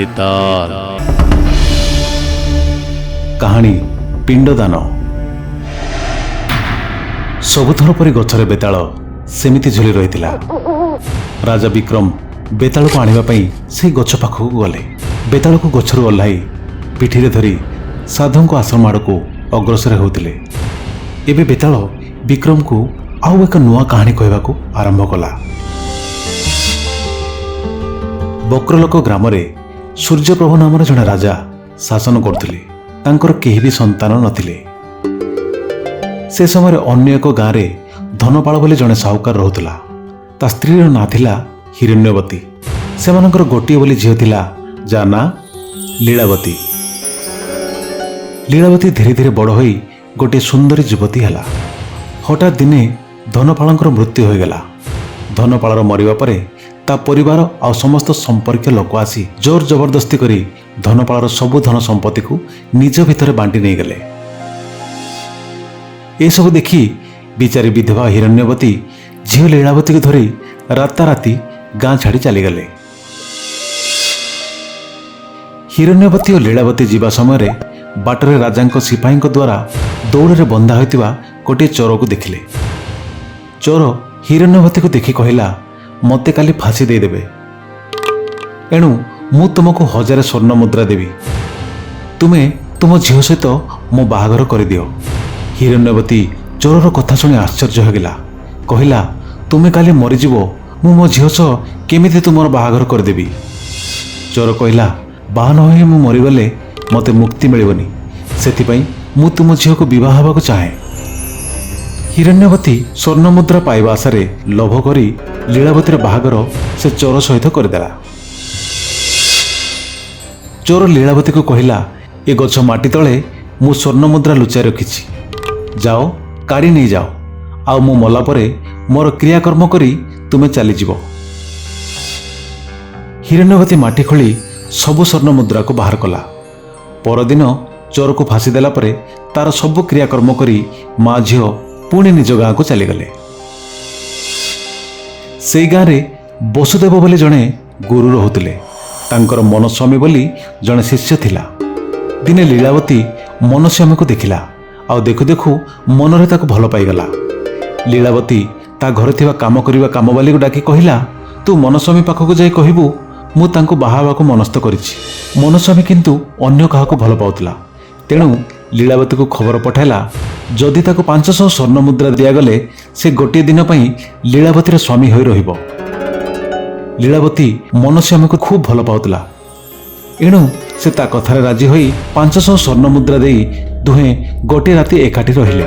बेताल। कहानी पिंडदान। सबुथर परी गछरे बेताल सेमिति झुली रही। राजा विक्रम बेताल को आनिबा पई से गछ पाखक गले। बेताल को गछरु ओह्लाई पिठिरे धरी साधु आश्रम आड़ को अग्रसर होतिले। एबे बेताल विक्रम को आउ एक नुआ कहानी कहवाकू आरंभ कला। बक्रलोक ग्राम सूर्यप्रभु नाम जड़े राजा शासन करथिले। तांकर केही भी संतान नथिले। से समय अन्य एक गाँव में धनपाल बोली जड़े साहुकार रोला। ता स्त्री ना थिला हिरण्यवती। सेमानंकर गोटिए बोली झील थिला जा ना लीलावती। लीलावती धीरे धीरे बड़ होई गोटे सुंदरी युवती हैला। हठात दिने धनपालंकर मृत्यु हो गला। धनपालर मरिबा परे ता परिवार आ समस्त संपर्क लोक आसी जोर जबरदस्ती करी धनपालर सबु धन संपत्ति को निज भितर बांटी नहीं गले। ए सब देखी बिचारी विधवा हिरण्यवती झील लीलावती को धरी राताराती गाँ छाड़ी चलीगले। हिरण्यवती और लीलावती जीवा समय बाटरे राजांक सिपाही द्वारा दौड़े बंधा होता गोटे चोर को देखिले। चोर हिरण्यवती को देखि कहला मते काली फांसी दे देबे। एणु मु तुमको 1000 स्वर्ण मुद्रा देवी। तुमे तुम झील सहित मो बाहागर कर दियो। हिरण्यवती चोरर कथा शुणी आश्चर्य होगला। कहला तुमे काली मरीजीव मु मो झील सह केमिति तुमर बाहागर करदेवी। चोर कहला बाहा न होई मु मरीगले मते मुक्ति मिलिबनी। सेथिपई मु तुम झील को विवाह हेबाकु चाहे। हिरण्यवती स्वर्ण मुद्रा पाइबा आशारे लोभ करी लीलावतीर बाहागर से चोर सहित करदेला। चोर लीलावती को कहला ए गछ माटी तले मु स्वर्ण मुद्रा लुचाई रखिछि। जाओ काढ़ी नहीं जाओ। आ मु मला परे मोर क्रियाकर्म करी तुमे चली जीवो। हिरण्यवती माटी खोली सबु स्वर्ण मुद्रा को बाहर कला। परदिन चोर को फांसी देला परे तार सबु क्रियाकर्म करी माँ झील पुणी निज गाँ को चलीगले। से गाँव में वसुदेव बोली जड़े गुरु रोहुतिले। तांकर मनस्वामी बोली जड़े शिष्य थिला। दिने लीलावती मनस्वामी को देखिला। आ देखु देखु मनरे ताको भल पाईगला। लीलावती ता घर थिबा काम करिबा कामवाली को डाकी कहला तू मनस्वामी पाखक जाई कहबू मु तांको बाहाबाकू मनस्थ करिछि। मनस्वामी किंतु अन्य काहाको भल पाउतला। तेणु लीलावती को खबर पठाइला जदि ताको 500 स्वर्ण मुद्रा दियागले से गोटे दिन पई लीलावतीर स्वामी होई रहिबो। लीलावती मनस्वामी को खूब भल पाउतला। एणु से ता कथारे राजी होई 500 स्वर्ण मुद्रा देई दुहे गोटे राति एकाठी रहिले।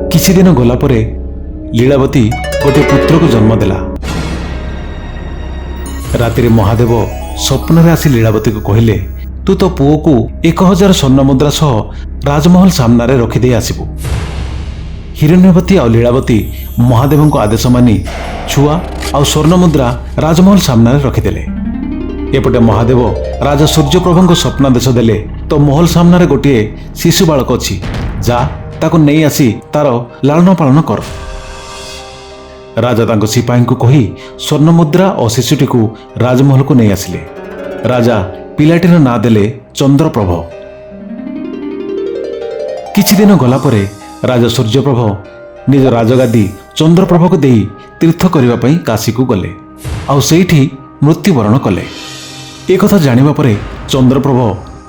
किछि दिन गला परे लीलावती गोटे पुत्र को जन्म देला। राति महादेव स्वप्न आसी लीलावती को कहले तू तो पुओ को 1000 स्वर्ण मुद्रा सह राजमहल सामना रे रखिदे आसबू। हिरण्यवती और लीलावती महादेव को आदेश मानी छुआ और स्वर्ण मुद्रा राजमहल सामना रे रखिदेले। एपटे महादेव राजा सूर्यप्रभु को स्वप्नादेश देले तो महल सामना रे गोटे शिशु बालक अच्छी जा ताको नहीं आसी तार लालन पालन कर। राजा तांको सिपाही को कही स्वर्ण मुद्रा और शिशुटी को राजमहल को नहीं आसिले। राजा पिलाटीर ना देले चंद्रप्रभ। किछि दिन गला परे राजा सूर्यप्रभ निज राजगादी चंद्रप्रभ को देई तीर्थ करबा पई काशी को गले। आउ सेठी मृत्युवरण कले। ए कथा जानिबा परे चंद्रप्रभ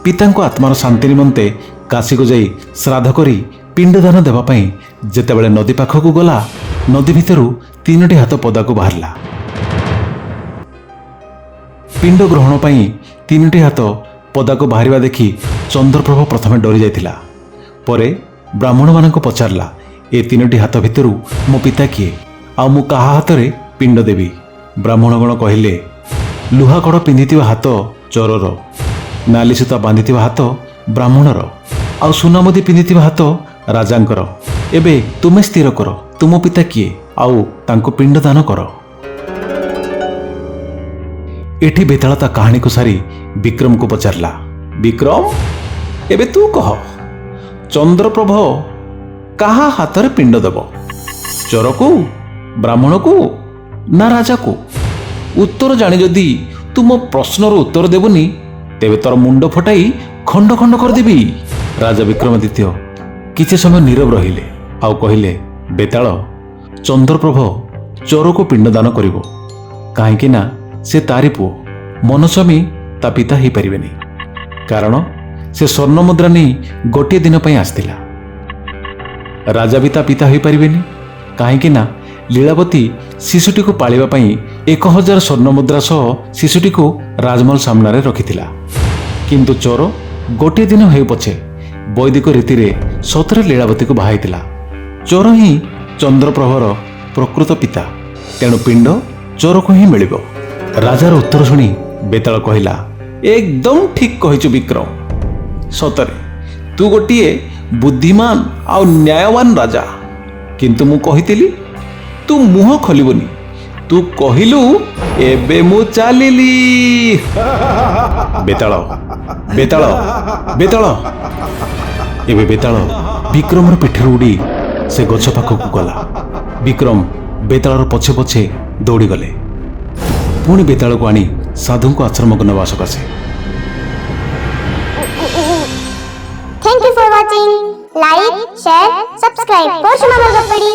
पितांको आत्मार शांति निमंते काशी को जाई श्राद्ध करी पिंडदान देबा पई जेतेबेले नदी पाखक गला नदी भितरु 3टी हाथ पदाको बाहरला। पिंड ग्रहण पई 3टी हाथ पदाको बाहरिबा देखि चंद्रप्रभ प्रथमे डरी जाइथिला। परे ब्राह्मण मानक पचारला ए 3टी हाथ भितरु मो पिता किए आ मु काहा हाथरे पिंड देवी। ब्राह्मणगण कहिले लुहा कड़ पिंधिथिबा हाथ चोरर, नाली सूता बांधिथिबा हाथ ब्राह्मणर आ सुनामुदी पिंधिथिबा हाथ राजांकर। एबे तुमे स्थिर कर तुम पिता किए आउ तांको पिंड दान कर। एठी बेताल ता कहानी को सारी विक्रम को पचारला विक्रम एबे तू कह चंद्रप्रभ काहा हाथरे पिंड देव चोर को ब्राह्मण को ना राजा को। उत्तर जानी जदि ତୁମ ପ୍ରଶ୍ନର ଉତ୍ତର ଦେବୁନି ତେବେ ତୋର ମୁଣ୍ଡ ଫଟାଇ ଖଣ୍ଡ ଖଣ୍ଡ କରିଦେବି। ରାଜା ବିକ୍ରମାଦିତ୍ୟ କିଛି ସମୟ ନୀରବ ରହିଲେ ଆଉ କହିଲେ, ବେତାଳ, ଚନ୍ଦ୍ରପ୍ରଭ ଚୋରକୁ ପିଣ୍ଡଦାନ କରିବ, କାହିଁକି ନା ସେ ତାରି ପୁଅ। ମନସ୍ୱାମୀ ତା ପିତା ହେଇପାରିବେନି, କାରଣ ସେ ସ୍ୱର୍ଣ୍ଣ ମୁଦ୍ରା ନେଇ ଗୋଟିଏ ଦିନ ପାଇଁ ଆସିଥିଲା। ରାଜା ବି ତା ପିତା ହୋଇପାରିବେନି, କାହିଁକି ନା ଲୀଳାବତୀ ଶିଶୁଟିକୁ ପାଳିବା ପାଇଁ 1000 ସ୍ୱର୍ଣ୍ଣ ମୁଦ୍ରା ସହ ଶିଶୁଟିକୁ ରାଜମହଲ ସାମ୍ନାରେ ରଖିଥିଲା। କିନ୍ତୁ ଚୋର ଗୋଟିଏ ଦିନ ହେଉ ପଛେ ବୈଦିକ ରୀତିରେ ସତରେ ଲୀଳାବତୀକୁ ବାହାଇଥିଲା। ଚୋର ହିଁ ଚନ୍ଦ୍ରପ୍ରଭର ପ୍ରକୃତ ପିତା, ତେଣୁ ପିଣ୍ଡ ଚୋରକୁ ହିଁ ମିଳିବ। ରାଜାର ଉତ୍ତର ଶୁଣି ବେତାଳ କହିଲା, ଏକଦମ ଠିକ କହିଛୁ ବିକ୍ରମ। ସତରେ ତୁ ଗୋଟିଏ ବୁଦ୍ଧିମାନ ଆଉ ନ୍ୟାୟବାନ ରାଜା। କିନ୍ତୁ ମୁଁ କହିଥିଲି ତୁ ମୁହଁ ଖୋଲିବୁନି, ତୁ କହିଲୁ ଏବେ ମୁଁ ଚାଲିଲି। ବେତାଳ, ବେତାଳ, ବେତାଳ। ଏବେ ବେତାଳ ବିକ୍ରମର ପିଠିରୁ ଉଡ଼ି ସେ ଗଛ ପାଖକୁ ଗଲା। ବିକ୍ରମ ବେତାଳର ପଛେ ପଛେ ଦୌଡ଼ିଗଲେ, ପୁଣି ବେତାଳକୁ ଆଣି ସାଧୁଙ୍କ ଆଶ୍ରମକୁ ନେବା ସକାଶେ। Thank you for watching. Like, share, subscribe for Shumamar Gappadi.